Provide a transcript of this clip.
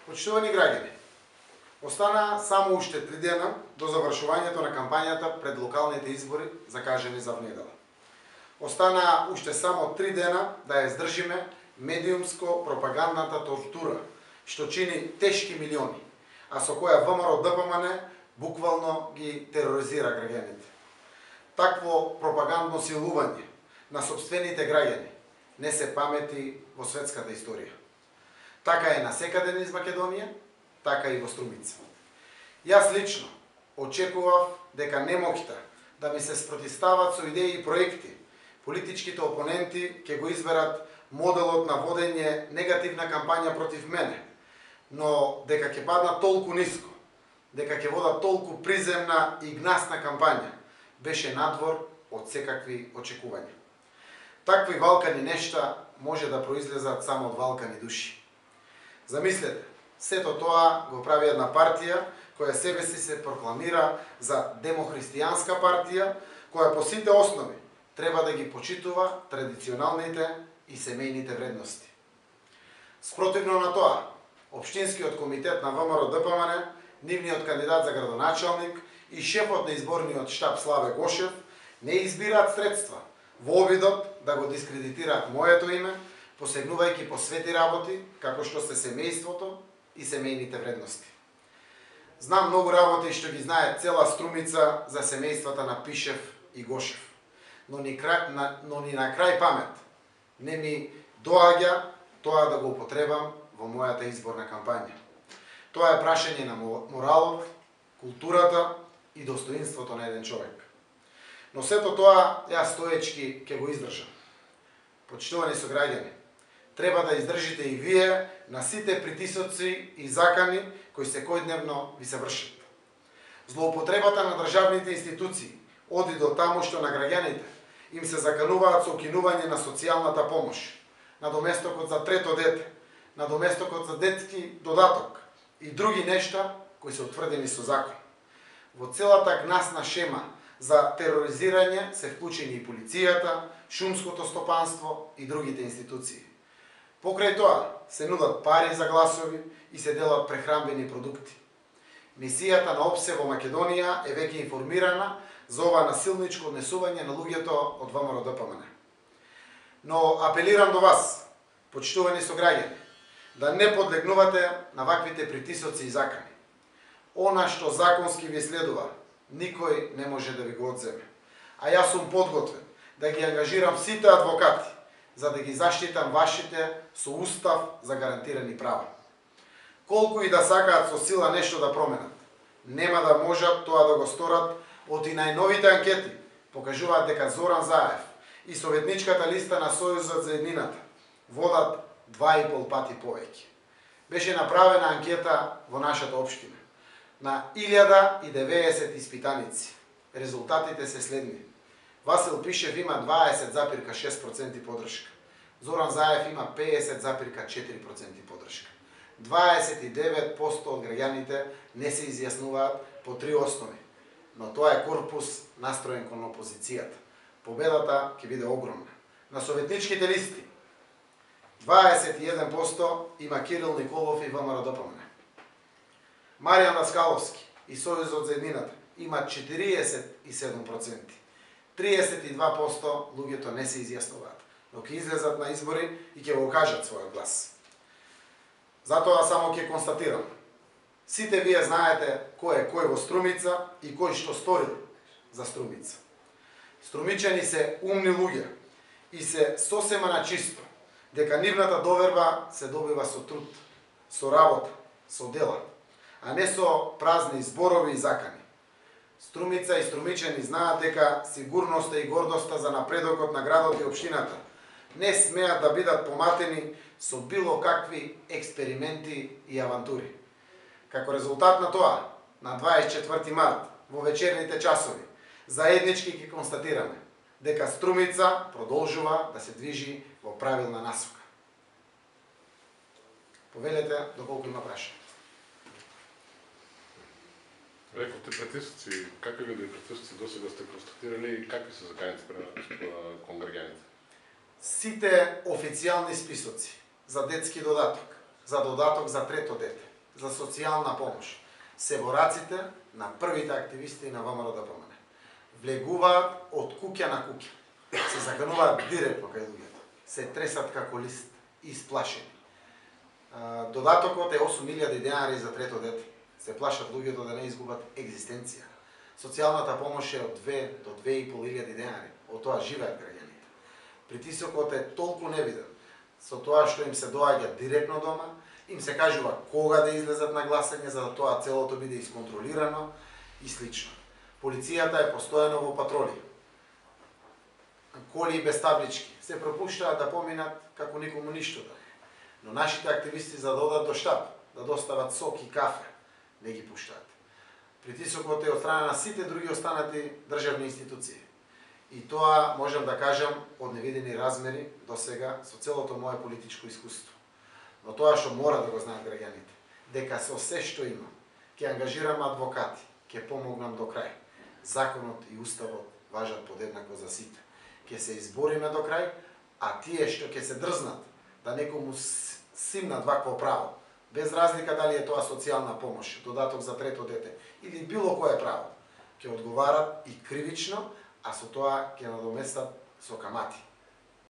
Почитувани граѓани, остана само уште 3 дена до завршувањето на кампањата пред локалните избори закажани за внедела. Остана уште само 3 дена да ја издржиме медиумско-пропагандната тортура, што чини тешки милиони, а со која ВМРО-ДПМН буквално ги тероризира граѓаните. Такво пропагандно силување на сопствените граѓани не се памети во светската историја. Така е насекаде низ Македонија, така и во Струмица. Јас лично очекував дека не моќта да ми се спротивстават со идеи и проекти. Политичките опоненти ќе го изберат моделот на водење негативна кампања против мене, но дека ќе паднат толку ниско, дека ќе водат толку приземна и гнасна кампања, беше надвор од секакви очекувања. Такви валкани нешта може да произлезат само од валкани души. Замислете, сето тоа го прави една партија која себе си се прокламира за демохристијанска партија, која по сите основи треба да ги почитува традиционалните и семејните вредности. Спротивно на тоа, Општинскиот комитет на ВМРО-ДПМН, нивниот кандидат за градоначалник и шефот на изборниот штаб Славе Гошев не избираат средства во обидот да го дискредитираат моето име, посегнувајќи по свети работи, како што се семејството и семејните вредности. Знам многу работи што ги знае цела Струмица за семејствата на Пишев и Гошев, но ни на крај памет не ми доаѓа тоа да го употребам во мојата изборна кампања. Тоа е прашање на моралот, културата и достоинството на еден човек. Но сето тоа јас стоечки ќе го издржам. Почитувани сограѓани, треба да издржите и вие на сите притисоци и закани кои секојдневно ви се вршат. Злоупотребата на државните институции оди до таму што на граѓаните им се закануваат со укинување на социјалната помош, на доместокот за трето дете, на доместокот за детски додаток и други нешта кои се утврдени со закон. Во целата гнасна шема за тероризирање се вклучени и полицијата, шумското стопанство и другите институции. Покрај тоа се нудат пари за гласови и се делат прехранбени продукти. Мисијата на ОПСЕ во Македонија е веќе информирана за ова насилничко однесување на луѓето од ВМРО-ДПМН. Но апелирам до вас, почитувани сограѓани, да не подлегнувате на ваквите притисоци и закани. Она што законски ви следува, никој не може да ви го одземе. А јас сум подготвен да ги ангажирам сите адвокати за да ги заштитам вашите со устав за гарантирани права. Колку и да сакаат со сила нешто да променат, нема да можат тоа да го сторат, од и најновите анкети покажуваат дека Зоран Заев и советничката листа на Сојузот за еднината водат 2,5 пати повеќе. Беше направена анкета во нашата општина на 1090 испитаници. Резултатите се следни. Васил Пишев има 20,6% поддршка. Зоран Заев има 50,4% поддршка. 29% од граѓаните не се изјаснуваат по 3 основи. Но тоа е корпус настроен кон опозицијата. Победата ќе биде огромна. На советничките листи 21% има Кирил Николов и ВМРО-ДПМН. Маријан Даскаловски и Сојузот за еднината имат 47%. 32% луѓето не се изјаснуваат, но ќе излезат на избори и ќе го кажат својот глас. Затоа само ќе констатирам. Сите вие знаете кој е кој во Струмица и кој што стори за Струмица. Струмичани се умни луѓе и се сосема на чисто дека нивната доверба се добива со труд, со работа, со дела, а не со празни зборови и закани. Струмица и струмичани знаат дека сигурноста и гордоста за напредокот на градот и општината не смеат да бидат поматени со било какви експерименти и авантури. Како резултат на тоа, на 24 март, во вечерните часови, заеднички ќе констатираме дека Струмица продолжува да се движи во правилна насока. Повелете доколку има прашања. Рековте притисоци, какви видови притисоци досега сте констатирали и какви се заканите кон граѓаните? Сите официјални списоци за детски додаток, за додаток за трето дете, за социјална помош се бораците на првите активисти на ВМРО ДПМН. Влегуваат од куќа на куќа. Се закануваат директно кај луѓето. Се тресат како лист, исплашени. Додатокот е 8.000 денари за трето дете. Се плашат луѓето да не изгубат екзистенција. Социјалната помош е од 2 до 2.500 денари. Од тоа живеат граѓаните. Притисокот е толку невиден со тоа што им се доаѓа директно дома, им се кажува кога да излезат на гласање за да тоа целото биде исконтролирано и слично. Полицијата е постојано во патроли. Коли без таблички се пропуштаат да поминат како никому ништо да. Но нашите активисти за да одат до штаб, да достават сок и кафе, не ги пуштаат. Притисокот е од страна на сите други останати државни институции. И тоа можам да кажам од невидени размери до сега со целото мое политичко искуство. Но тоа што мора да го знаат граѓаните, дека со се што имам, ќе ангажирам адвокати, ќе помогнам до крај. Законот и уставот важат подеднакво за сите. Ќе се избориме до крај, а тие што ќе се дрзнат да некому симнат вакво право, без разлика дали е тоа социјална помош, додаток за трето дете или било кое право, ќе одговарат и кривично, а со тоа ќе надоместат со камати.